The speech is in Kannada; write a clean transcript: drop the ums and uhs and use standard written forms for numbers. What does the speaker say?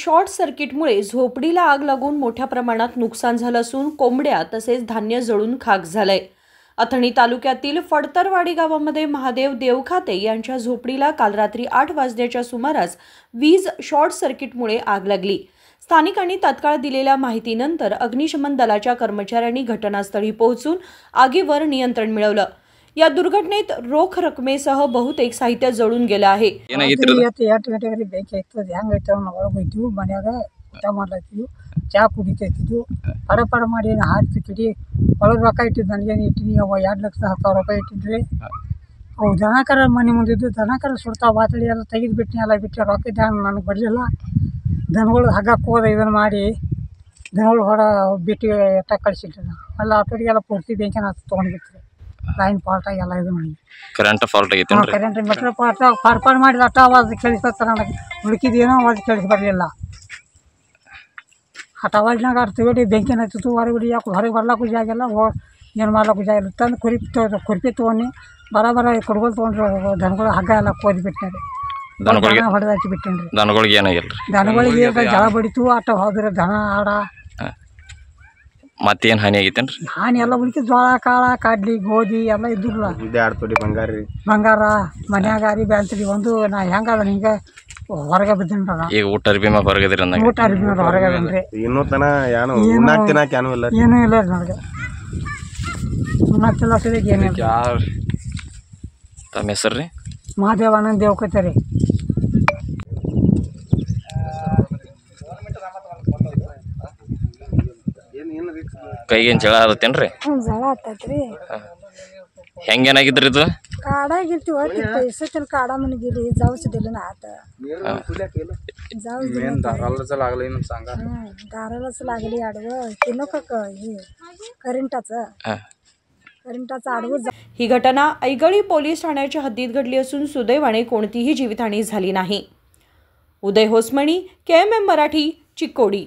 शॉर्ट सर्किटमुळे झोपडीला आग लागून मोठ्या प्रमाणात नुकसान झालं असून कोंबड्या तसेच धान्य जळून खाक झालंय। अथणी तालुक्यातील फडतरवाडी गावामध्ये महादेव देवखाते यांच्या झोपडीला काल रात्री 8 वाजण्याच्या सुमारास वीज शॉर्ट सर्किटमुळे आग लागली। स्थानिकांनी तात्काळ दिलेल्या माहितीनंतर अग्निशमन दलाच्या कर्मचाऱ्यांनी घटनास्थळी पोहोचून आगीवर नियंत्रण मिळवलं। या दुर्घटनेत रोख रकमेसह बहुतेक साहित्य जळून गेलं आहे। ಚಾ ಕುಡಿತಿದ್ದು ಪಡ ಮಾಡಿ ಹಾರ್ತಿ ಕಿಡಿ ಒಳಗೆ ರೊಕ್ಕ ಇಟ್ಟಿದ್ದು ನನಗೇನು ಇಟ್ಟಿನಿ 2,10,000 ರೂಪಾಯಿ ಇಟ್ಟಿದ್ರಿ ಅವು ದನಕರ ಮನೆ ಮುಂದಿದ್ದು ದನಕರ ಸುಡ್ತಾ ಬಾತಳಿ ಎಲ್ಲ ತೆಗೆದು ಬಿಟ್ಟಿನಿ ಎಲ್ಲ ಬಿಟ್ಟು ರೊಕ್ಕ ಧ್ಯಾನ ನನಗೆ ಬರಲಿಲ್ಲ ದನಗಳು ಹಗ್ಗಕ್ಕೆ ಹೋದ ಇದನ್ನು ಮಾಡಿ ದನಗಳು ಹೊರ ಬಿಟ್ಟು ಎಟ್ಟ ಕಳಿಸಿಟ್ಟು ಎಲ್ಲ ಆಟೋರಿಗೆಲ್ಲ ಪೂರ್ತಿ ಬೆಂಕಿನ ತೊಗೊಂಡ್ಬಿಟ್ರಿ ಲೈನ್ ಫಾಲ್ಟ್ ಆಗಿ ಎಲ್ಲ ಇದು ಮಾಡಿ ಕರೆಂಟ್ ಫಾಲ್ಟ್ ಆಗಿತ್ತು ಕರೆಂಟ್ ಮೀಟರ್ ಪಾರ್ಪಾಡ್ ಮಾಡಿದ ಅಟ್ಟ ಆವಾಜ್ ಕೇಳಿಸ್ತಾರೆ ನನಗೆ ಉಳ್ಕಿದೇನೋ ಆವಾಜ್ ಕೇಳಿಸಿ ಬರಲಿಲ್ಲ ಹಠವಾಜ್ನಾಗ ಅರ್ತೀವಿ ಬೆಂಕಿನ ಹತ್ತಿತ್ತು ಹೊರಗಡೆ ಯಾಕೆ ಹೊರಗೆ ಬರ್ಲಾಕು ಜಾಗ ಇಲ್ಲ ಏನು ಮಾಡ್ಲಾಕು ಜಾಗ ಇಲ್ಲ ತಂದು ಕುರ್ಪಿ ತೊಗೊಂಡು ಬರ ಕೊಡ್ಗೋಲ್ ತೊಗೊಂಡ್ರೆ ದನಗಳು ಹಗ್ಗ ಎಲ್ಲ ಕೋದ್ಬಿಟ್ಟಾರೆ ಹೊಡೆದು ಹಚ್ಚಿ ಬಿಟ್ಟೇನ್ರಿ ದನಗಳಿಗೆ ಏನಾಗಿಲ್ಲ ದನಗಳಿಗೆ ಜಳ ಬಡಿತು ಅಟ್ಟ ಹೋದ್ರೆ ದನ ಆಡ ಮತ್ತೇನು ಹಾನಿ ಆಗೈತೇನ್ರಿ ಹಾನಿ ಎಲ್ಲ ಉಳಿಕೆ ಜೋಳ ಕಾಳ ಕಡ್ಲಿ ಗೋಧಿ ಎಲ್ಲ ಇದ್ದಿರಲ್ಲ 2 ತೊಡಿ ಬಂಗಾರ ಮನ್ಯಾಗಾರಿ ಬ್ಯಾಂತ್ರಿ ಒಂದು ನಾ ಹೆಂಗದ ಹಿಂಗೆ ಹೊರಗೆ ಬಿದ್ದೀನ್ರ ಈಗ ಊಟ ಅರ್ಬಿ ಮ್ಯಾಗ ಹೊರಗದಿರ ಊಟ ಅರ್ಬಿ ಮ್ಯಾಗ ಹೊರಗೆ ಬಂದ್ರಿ ಇನ್ನೂ ತನ ಏನೂ ಇಲ್ಲ ಏನೂ ಇಲ್ಲ ನನಗೆ ಉಣ್ಣಕ್ಕೆಲ್ಲ ಸರಿಯಾಗಿ ಏನಿಲ್ಲ ತಮ್ಮ ಹೆಸರು ರೀ ಮಹಾದೇವಾನಂದ ದೇವಕತೆ ರೀ ಕೈಗೇನು ಜಳ ಆದತ್ತೇನ್ರಿ ಜಳ ಆತೈತ್ರಿ ಹೆಂಗೇನಾಗಿದ್ರಿ ಇದು ಕಾಡಾಗಿರ್ತೀವಿ ಹೊತ್ತಿತ್ತು ಇಷ್ಟೊತ್ತಿನ ಕಾಡ ಮನೆಗಿರಿ ಜಾವಸದಿಲ್ಲ ಆತ दारालाच लागली आडवं ते नको करंटाचं आडवं। ही घटना ऐगळी पोलीस ठाण्याच्या हद्दीत घडली असून सुदैवाने कोणतीही जीवितहानी झाली नाही। उदय होसमणी, KMM मराठी, चिक्कोडी।